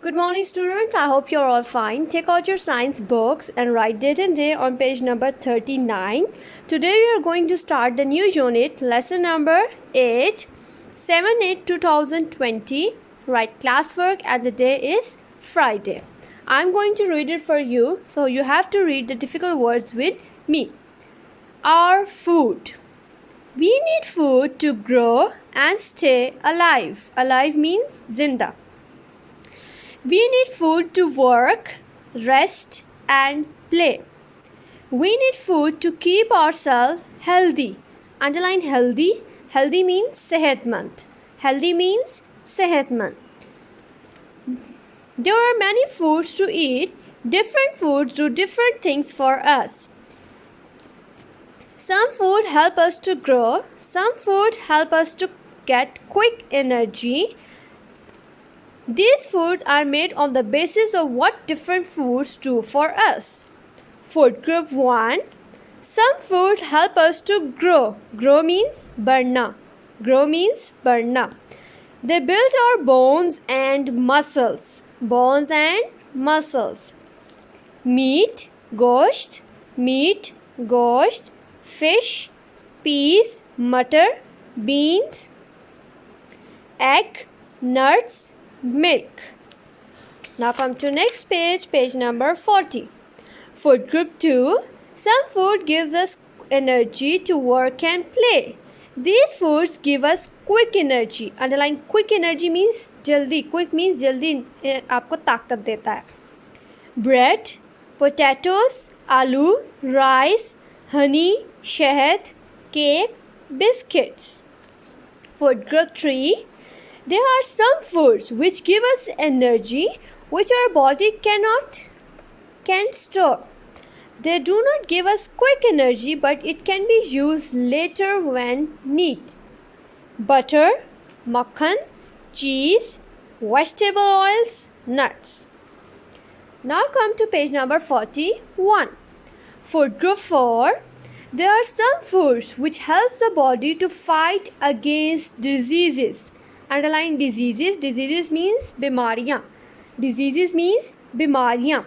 Good morning, students. I hope you're all fine. Take out your science books and write date and day on page number 39. Today we are going to start the new unit, lesson number 8, 7/8/2020. Write classwork and the day is Friday. I'm going to read it for you, so you have to read the difficult words with me. Our food. We need food to grow and stay alive. Alive means zinda. We need food to work, rest and play. We need food to keep ourselves healthy. Underline healthy. Healthy means sehatmand. Healthy means sehatmand. There are many foods to eat. Different foods do different things for us. Some food help us to grow. Some food help us to get quick energy. These foods are made on the basis of what different foods do for us. Food group 1. Some food help us to grow. Grow means barna. Grow means barna. They build our bones and muscles. Bones and muscles. Meat, gosht, fish, peas, mutter, beans, egg, nuts, milk. Now come to next page, page number 40. Food group 2. Some food gives us energy to work and play. These foods give us quick energy. Underline quick energy means jaldi. Quick means jaldi आपको ताकत देता है. Bread, potatoes, aloo, rice, honey, शहद, cake, biscuits. Food group 3. There are some foods which give us energy which our body can store. They do not give us quick energy, but it can be used later when need. Butter, makhan, cheese, vegetable oils, nuts. Now come to page number 41. Food group 4. There are some foods which helps the body to fight against diseases. Underline diseases. Diseases means bimariyan. Diseases means bimariyan.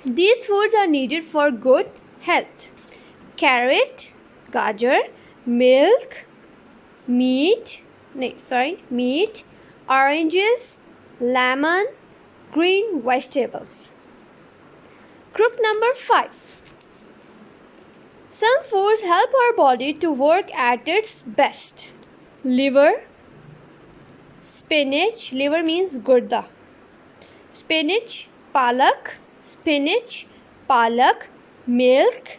These foods are needed for good health. Carrot, gajar, milk, meat, oranges, lemon, green vegetables. Group number 5. Some foods help our body to work at its best. Liver, spinach, liver means gurda. Spinach, palak, milk,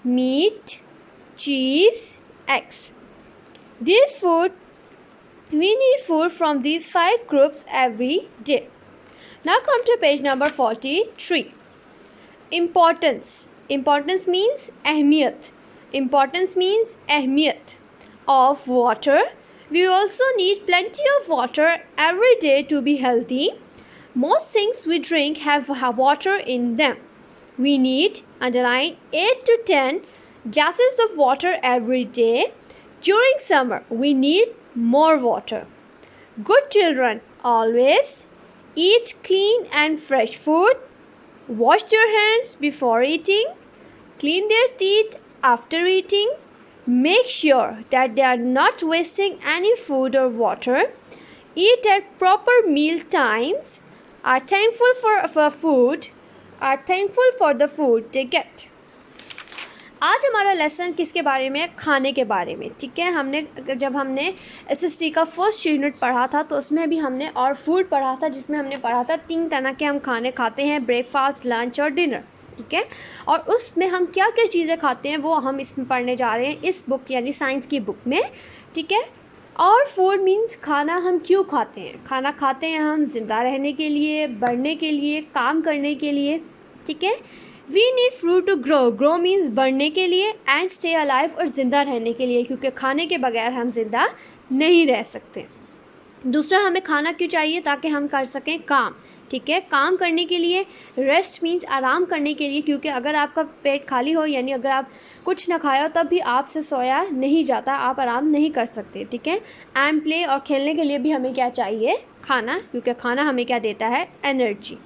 meat, cheese, eggs. We need food from these 5 groups every day. Now come to page number 43. Importance. Importance means ahmiyat. Importance means ahmiyat of water. We also need plenty of water every day to be healthy. Most things we drink have water in them. We need, underline, 8 to 10 glasses of water every day. During summer, we need more water. Good children always eat clean and fresh food. Wash their hands before eating. Clean their teeth after eating. Make sure that they are not wasting any food or water. Eat at proper meal times. Are thankful for the food they get. आज हमारा lesson किसके बारे में है? खाने के बारे में. ठीक है, जब हमने SST का फर्स्ट यूनिट पढ़ा था तो उसमें भी हमने और फूड पढ़ा था, जिसमें हमने पढ़ा था 3 तरह के हम खाने खाते हैं, ब्रेकफास्ट, लंच और डिनर. ठीक है, और उसमें हम क्या क्या चीज़ें खाते हैं वो हम इसमें पढ़ने जा रहे हैं इस बुक यानी साइंस की बुक में. ठीक है, और फूड मीन्स खाना हम क्यों खाते हैं. खाना खाते हैं हम ज़िंदा रहने के लिए, बढ़ने के लिए, काम करने के लिए. ठीक है, we need food to grow. Grow means बढ़ने के लिए, एंड स्टे अलाइव और ज़िंदा रहने के लिए, क्योंकि खाने के बगैर हम ज़िंदा नहीं रह सकते. दूसरा, हमें खाना क्यों चाहिए? ताकि हम कर सकें काम. ठीक है, काम करने के लिए. रेस्ट मीन्स आराम करने के लिए, क्योंकि अगर आपका पेट खाली हो यानी अगर आप कुछ ना खाया हो तब भी आपसे सोया नहीं जाता, आप आराम नहीं कर सकते. ठीक है, एंड प्ले और खेलने के लिए भी हमें क्या चाहिए? खाना, क्योंकि खाना हमें क्या देता है, एनर्जी।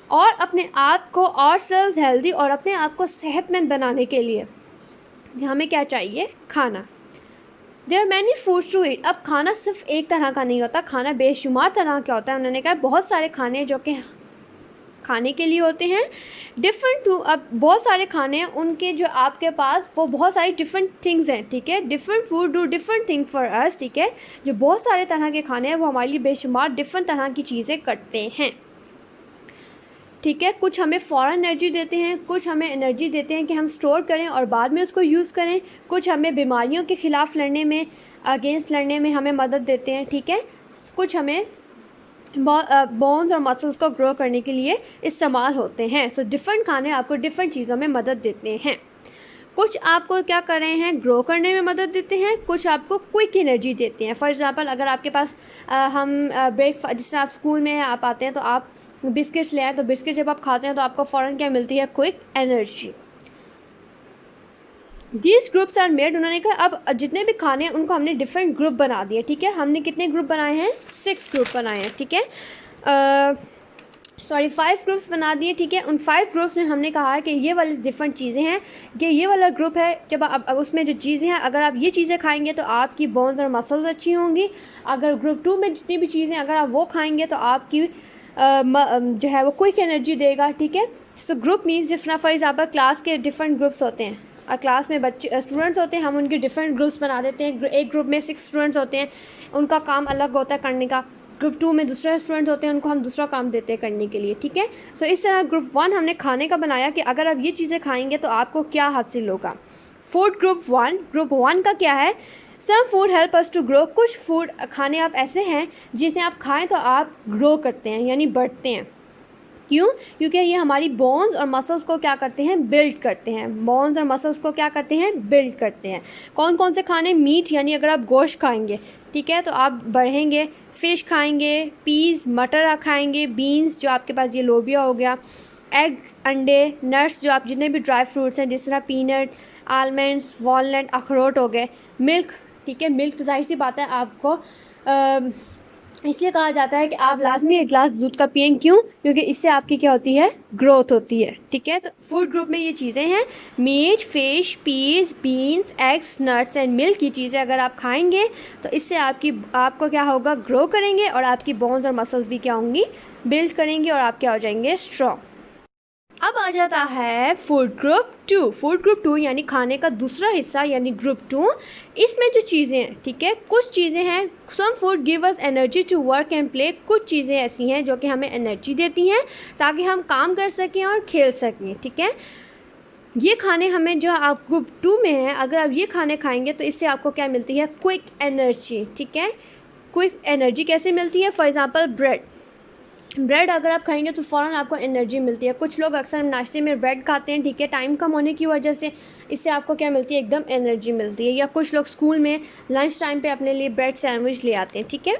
और अपने आप को और सेल्स हेल्दी और अपने आप को सेहतमंद बनाने के लिए हमें क्या चाहिए, खाना। There are many foods to eat. अब खाना सिर्फ एक तरह का नहीं होता, खाना बेशुमार तरह का होता है। उन्होंने कहा बहुत सारे खाने जो कि खाने के लिए होते हैं, डिफरेंट टू, अब बहुत सारे खाने हैं उनके जो आपके पास वो बहुत सारी डिफरेंट थिंग्स हैं, ठीक है। Different food do different thing for us, ठीक है। जो बहुत सारे तरह के खाने हैं वो हमारे लिए बेशुमार डिफरेंट तरह की चीज़ें करते हैं, ठीक है। कुछ हमें फ़ौरन एनर्जी देते हैं, कुछ हमें एनर्जी देते हैं कि हम स्टोर करें और बाद में उसको यूज़ करें। कुछ हमें बीमारियों के ख़िलाफ़ लड़ने में, अगेंस्ट लड़ने में हमें मदद देते हैं, ठीक है। कुछ हमें बोन्स और मसल्स को ग्रो करने के लिए इस्तेमाल होते हैं। सो डिफरेंट खाने आपको डिफरेंट चीज़ों में मदद देते हैं। कुछ आपको क्या कर रहे हैं, ग्रो करने में मदद देते हैं, कुछ आपको क्विक एनर्जी देते हैं। फॉर एग्जांपल अगर आपके पास हम ब्रेकफास्ट, जिस तरह आप स्कूल में आप आते हैं तो आप बिस्किट्स ले आए, तो बिस्किट जब आप खाते हैं तो आपको फ़ौरन क्या मिलती है, quick energy. These groups are made, उन्होंने कहा अब जितने भी खाने हैं उनको हमने डिफरेंट ग्रुप बना दिए, ठीक है। हमने कितने ग्रुप बनाए हैं, 6 ग्रुप बनाए हैं, ठीक है। 5 ग्रुप्स बना दिए, ठीक है। उन 5 ग्रुप्स में हमने कहा है कि ये वाली डिफरेंट चीज़ें हैं, कि ये वाला ग्रुप है, जब अब उसमें जो चीज़ें हैं, अगर आप ये चीज़ें खाएंगे तो आपकी बोन्स और मसल्स अच्छी होंगी। अगर ग्रुप 2 में जितनी भी चीज़ें अगर आप वो खाएंगे तो आपकी जो है वो क्विक एनर्जी देगा, ठीक है। So group means different, for example class के डिफरेंट ग्रुप्स होते हैं, क्लास में बच्चे स्टूडेंट्स होते हैं, हम उनके डिफरेंट ग्रुप्स बना देते हैं। एक ग्रुप में 6 स्टूडेंट्स होते हैं, उनका काम अलग होता है करने का। ग्रुप 2 में दूसरे स्टूडेंट्स होते हैं, उनको हम दूसरा काम देते हैं करने के लिए, ठीक है। सो इस तरह ग्रुप 1 हमने खाने का बनाया कि अगर आप ये चीज़ें खाएंगे तो आपको क्या हासिल होगा। फूड ग्रुप 1 का क्या है, some food help us to grow. कुछ फूड खाने आप ऐसे हैं जिसे आप खाएं तो आप ग्रो करते हैं, यानी बढ़ते हैं। क्यों, क्योंकि ये हमारी बोन्स और मसल्स को क्या करते हैं, बिल्ड करते हैं। बोन्स और मसल्स को क्या करते हैं, बिल्ड करते हैं। कौन कौन से खाने, मीट, यानी अगर आप गोश्त खाएंगे, ठीक है, तो आप बढ़ेंगे। फ़िश खाएंगे, पीस मटर खाएंगे, बीन्स जो आपके पास ये लोबिया हो गया, एग अंडे, नट्स जो आप जितने भी ड्राई फ्रूट्स हैं जिस तरह पीनट, आलमंड्स, वॉलनट, अखरोट हो गए, मिल्क, ठीक है। मिल्क तो जाहिर सी बात है आपको इसलिए कहा जाता है कि आप लाजमी एक गिलास दूध का पिएं। क्यों, क्योंकि इससे आपकी क्या होती है, ग्रोथ होती है, ठीक है। तो फूड ग्रुप में ये चीज़ें हैं, meat, fish, peas, beans, eggs, nuts and milk. की चीज़ें अगर आप खाएंगे तो इससे आपको क्या होगा, ग्रो करेंगे और आपकी बोन्स और मसल्स भी क्या होंगी, बिल्ड करेंगे और आप क्या हो जाएंगे, स्ट्रॉन्ग। अब आ जाता है फूड ग्रुप 2। फूड ग्रुप 2 यानी खाने का दूसरा हिस्सा, यानी ग्रुप 2। इसमें जो चीज़ें हैं, ठीक है, कुछ चीज़ें हैं, some food give us energy to work and play. कुछ चीज़ें ऐसी हैं जो कि हमें एनर्जी देती हैं ताकि हम काम कर सकें और खेल सकें, ठीक है। ये खाने हमें जो आप ग्रुप 2 में हैं, अगर आप ये खाने खाएंगे तो इससे आपको क्या मिलती है, क्विक एनर्जी, ठीक है। क्विक एनर्जी कैसे मिलती है, फॉर एग्ज़ाम्पल ब्रेड अगर आप खाएंगे तो फ़ौरन आपको एनर्जी मिलती है। कुछ लोग अक्सर नाश्ते में ब्रेड खाते हैं, ठीक है, टाइम कम होने की वजह से, इससे आपको क्या मिलती है, एकदम एनर्जी मिलती है। या कुछ लोग स्कूल में लंच टाइम पे अपने लिए ब्रेड सैंडविच ले आते हैं, ठीक है।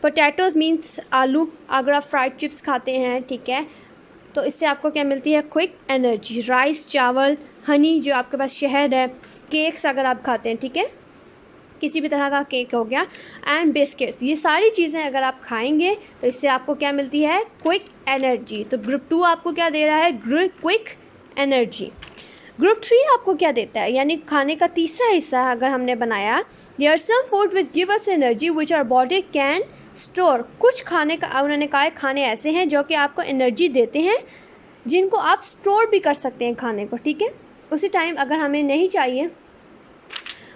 पोटैटोज़ मीन्स आलू, अगर आप फ्राइड चिप्स खाते हैं, ठीक है, तो इससे आपको क्या मिलती है, क्विक एनर्जी। राइस, चावल, हनी जो आपके पास शहद है, केक्स अगर आप खाते हैं, ठीक है, किसी भी तरह का केक हो गया, एंड बिस्किट्स, ये सारी चीज़ें अगर आप खाएंगे तो इससे आपको क्या मिलती है, क्विक एनर्जी। तो ग्रुप 2 आपको क्या दे रहा है, क्विक एनर्जी। ग्रुप 3 आपको क्या देता है, यानी खाने का तीसरा हिस्सा अगर हमने बनाया, there are some food which give us energy which our body can store. कुछ खाने का उन्होंने कहा है, खाने ऐसे हैं जो कि आपको एनर्जी देते हैं, जिनको आप स्टोर भी कर सकते हैं खाने को, ठीक है। उसी टाइम अगर हमें नहीं चाहिए,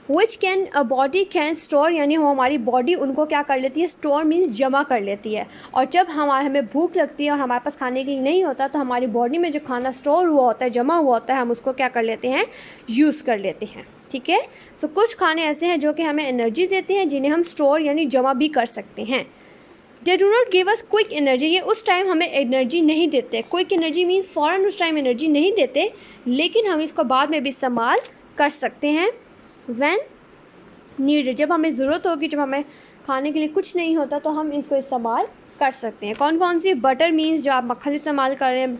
which can body can store, यानी वो हमारी बॉडी उनको क्या कर लेती है, स्टोर मीन्स जमा कर लेती है। और जब हमें भूख लगती है और हमारे पास खाने के लिए नहीं होता तो हमारी बॉडी में जो खाना स्टोर हुआ होता है, जमा हुआ होता है, हम उसको क्या कर लेते हैं, यूज़ कर लेते हैं, ठीक है। सो कुछ खाने ऐसे हैं जो कि हमें एनर्जी देते हैं, जिन्हें हम स्टोर यानी जमा भी कर सकते हैं। They do not give us quick energy, ये उस टाइम हमें एनर्जी नहीं देते। क्विक एनर्जी मीन्स फ़ौरन उस टाइम एनर्जी नहीं देते, लेकिन हम इसको बाद में भी इस्तेमाल कर सकते हैं। व्हेन नीडेड, जब हमें ज़रूरत होगी, जब हमें खाने के लिए कुछ नहीं होता तो हम इसको इस्तेमाल कर सकते हैं। कौन कौन सी, बटर मीन्स जो आप मक्खन इस्तेमाल कर रहे हैं,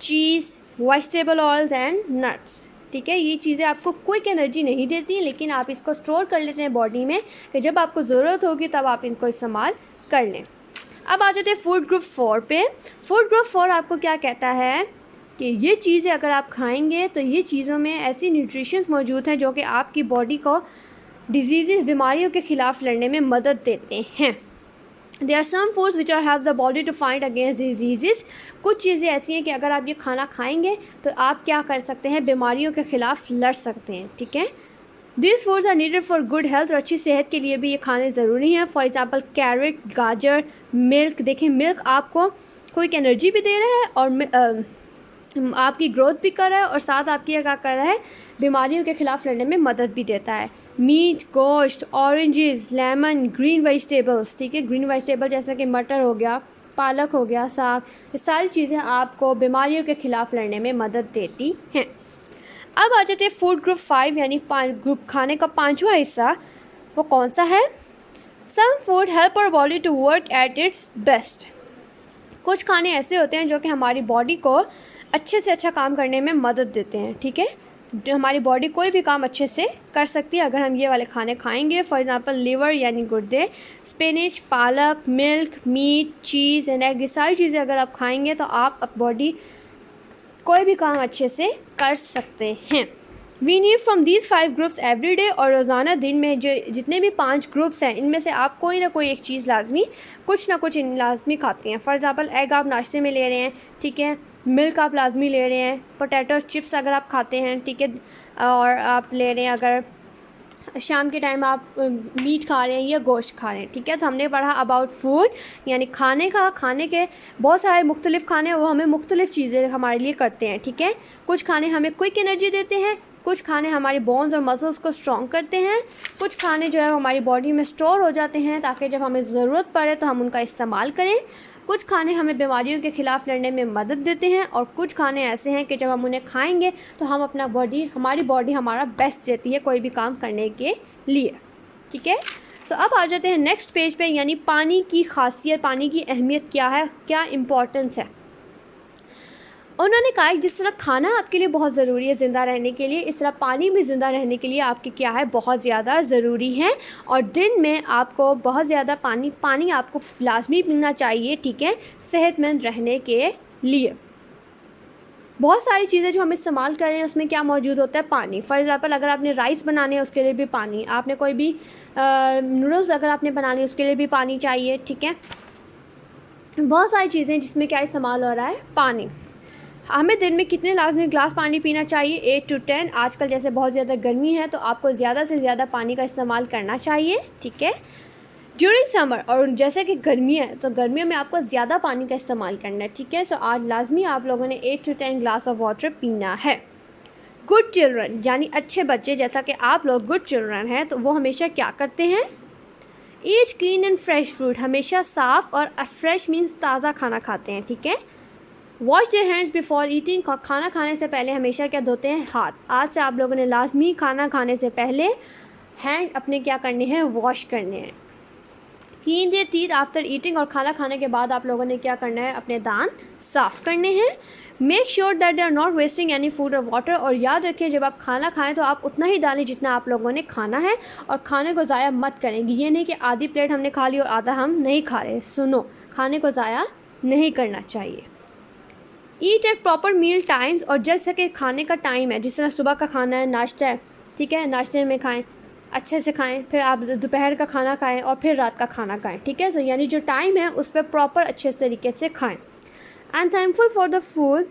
चीज़, वेजिटेबल ऑयल्स एंड नट्स, ठीक है। ये चीज़ें आपको क्विक एनर्जी नहीं देती, लेकिन आप इसको स्टोर कर लेते हैं बॉडी में कि जब आपको ज़रूरत होगी तब आप इनको इस्तेमाल कर लें। अब आ जाते हैं फूड ग्रुप 4 पे। फूड ग्रुप 4 आपको क्या कहता है कि ये चीज़ें अगर आप खाएंगे तो ये चीज़ों में ऐसी न्यूट्रिशंस मौजूद हैं जो कि आपकी बॉडी को डिजीज़ बीमारियों के ख़िलाफ़ लड़ने में मदद देते हैं। There are some foods which are help the body to fight against diseases। कुछ चीज़ें ऐसी हैं कि अगर आप ये खाना खाएंगे तो आप क्या कर सकते हैं, बीमारियों के ख़िलाफ़ लड़ सकते हैं, ठीक है। These foods are needed for good health, और अच्छी सेहत के लिए भी ये खाने ज़रूरी हैं। फॉर एग्ज़ाम्पल कैरेट, गाजर, मिल्क। देखिए मिल्क आपको क्विक एनर्जी भी दे रहा है और आपकी ग्रोथ भी कर रहा है और साथ आपकी क्या कर रहा है, बीमारियों के ख़िलाफ़ लड़ने में मदद भी देता है। मीट, गोश्त, ऑरेंजेस, लेमन, ग्रीन वेजिटेबल्स, ठीक है। ग्रीन वेजिटेबल जैसे कि मटर हो गया, पालक हो गया, साग, ये सारी चीज़ें आपको बीमारियों के ख़िलाफ़ लड़ने में मदद देती हैं। अब आ जाते हैं फूड ग्रुप 5 यानी ग्रुप खाने का 5वां हिस्सा। वो कौन सा है? Some food help our body to work at its best. कुछ खाने ऐसे होते हैं जो कि हमारी बॉडी को अच्छे से अच्छा काम करने में मदद देते हैं, ठीक है। जो हमारी बॉडी कोई भी काम अच्छे से कर सकती है अगर हम ये वाले खाने खाएंगे। फॉर एग्ज़ाम्पल लिवर यानी गुर्दे, स्पिनच, पालक, milk, meat, cheese and egg, ये सारी चीज़ें अगर आप खाएंगे तो आप बॉडी कोई भी काम अच्छे से कर सकते हैं। We need from these 5 groups every day, और रोज़ाना दिन में जो जितने भी 5 ग्रुप्स हैं इनमें से आप कोई ना कोई एक चीज़ लाजमी कुछ ना कुछ लाजमी खाते हैं। फॉर एग्ज़ाम्पल एग आप नाश्ते में ले रहे हैं, ठीक है। मिल्क आप लाजमी ले रहे हैं। पोटैटो चिप्स अगर आप खाते हैं, ठीक है, और आप ले रहे हैं अगर शाम के टाइम आप मीट खा रहे हैं या गोश्त खा रहे हैं, ठीक है। तो हमने पढ़ा अबाउट फूड यानी खाने के बहुत सारे मुख्तलिफ़ खाने, वो हमें मुख्तलिफ़ चीज़ें हमारे लिए करते हैं, ठीक है। कुछ खाने हमें क्विक एनर्जी देते हैं, कुछ खाने हमारी बोन्स और मसल्स को स्ट्रॉन्ग करते हैं, कुछ खाने जो है हमारी बॉडी में स्टोर हो जाते हैं ताकि जब हमें ज़रूरत पड़े तो हम उनका इस्तेमाल करें। कुछ खाने हमें बीमारियों के ख़िलाफ़ लड़ने में मदद देते हैं, और कुछ खाने ऐसे हैं कि जब हम उन्हें खाएंगे तो हम हमारी बॉडी हमारा बेस्ट देती है कोई भी काम करने के लिए, ठीक है। सो अब आ जाते हैं नेक्स्ट पेज पे, यानी पानी की खासियत, पानी की अहमियत क्या है, क्या इम्पोर्टेंस है। उन्होंने कहा कि जिस तरह खाना आपके लिए बहुत ज़रूरी है ज़िंदा रहने के लिए, इस तरह पानी भी ज़िंदा रहने के लिए आपके क्या है, बहुत ज़्यादा ज़रूरी है। और दिन में आपको बहुत ज़्यादा पानी आपको लाजमी पीना चाहिए, ठीक है, सेहतमंद रहने के लिए। बहुत सारी चीज़ें जो हम इस्तेमाल कर रहे हैं उसमें क्या मौजूद होता है, पानी। फॉर एग्ज़ाम्पल अगर आपने राइस बनाने हैं उसके लिए भी पानी, आपने कोई भी नूडल्स अगर आपने बनाने हैं उसके लिए भी पानी चाहिए, ठीक है। बहुत सारी चीज़ें जिसमें क्या इस्तेमाल हो रहा है, पानी। हमें दिन में कितने लाजमी ग्लास पानी पीना चाहिए, 8 to 10। आजकल जैसे बहुत ज़्यादा गर्मी है तो आपको ज़्यादा से ज़्यादा पानी का इस्तेमाल करना चाहिए, ठीक है। ड्यूरिंग समर, और जैसे कि गर्मी है तो गर्मियों में आपको ज़्यादा पानी का इस्तेमाल करना है, ठीक है। सो आज लाजमी आप लोगों ने 8 to 10 ग्लास ऑफ वाटर पीना है। गुड चिल्ड्रन यानी अच्छे बच्चे, जैसा कि आप लोग गुड चिल्ड्रन हैं, तो वो हमेशा क्या करते हैं, ईट क्लीन एंड फ्रेश फूड, हमेशा साफ़ और फ्रेश मीन्स ताज़ा खाना खाते हैं, ठीक है। Wash their hands before eating, खाना खाने से पहले हमेशा क्या धोते हैं, हाथ। आज से आप लोगों ने लाजमी खाना खाने से पहले हैंड अपने क्या करने हैं, वॉश करने हैं। Clean there teeth after eating, और खाना खाने के बाद आप लोगों ने क्या करना है, अपने दांत साफ़ करने हैं। Make sure that they are not wasting any food और वाटर, और याद रखें जब आप खाना खाएं तो आप उतना ही डालें जितना आप लोगों ने खाना है, और खाने को ज़ाया मत करेंगे। ये नहीं कि आधी प्लेट हमने खा ली और आधा हम नहीं खा रहे। सुनो, खाने को ज़ाया नहीं करना चाहिए। ईट एट प्रॉपर मील टाइम्स, और जैसे कि खाने का टाइम है, जिस तरह सुबह का खाना है, नाश्ता है, ठीक है, नाश्ते में खाएं, अच्छे से खाएं, फिर आप दोपहर का खाना खाएं और फिर रात का खाना खाएं, ठीक है। तो यानी जो टाइम है उस पर प्रॉपर अच्छे तरीके से खाएं। I am thankful for the food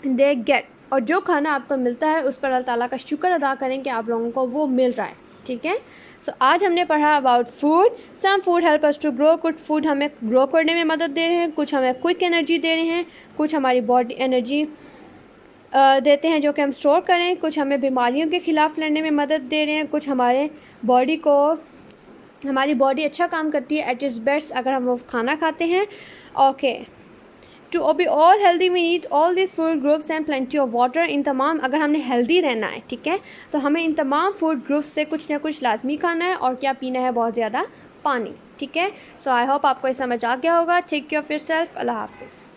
they get, और जो खाना आपको मिलता है उस पर अल्लाह ताला का शुक्र अदा करें कि आप लोगों को वो मिल रहा है, ठीक है। सो आज हमने पढ़ा about food. Some food help us to grow, कुछ फूड हमें ग्रो करने में मदद दे रहे हैं, कुछ हमें क्विक एनर्जी दे रहे हैं, कुछ हमारी बॉडी एनर्जी देते हैं जो कि हम स्टोर करें, कुछ हमें बीमारियों के ख़िलाफ़ लड़ने में मदद दे रहे हैं, कुछ हमारी बॉडी अच्छा काम करती है एट इट्स बेस्ट अगर हम वो खाना खाते हैं। Okay, to be all healthy we need all this food groups and plenty of water. इन तमाम, अगर हमने हेल्दी रहना है, ठीक है, तो हमें इन तमाम फूड ग्रुप्स से कुछ ना कुछ लाजमी खाना है, और क्या पीना है, बहुत ज़्यादा पानी, ठीक है। सो आई होप आपको ये समझ आ गया होगा। Take care of yourself. अल्लाह हाफिज़।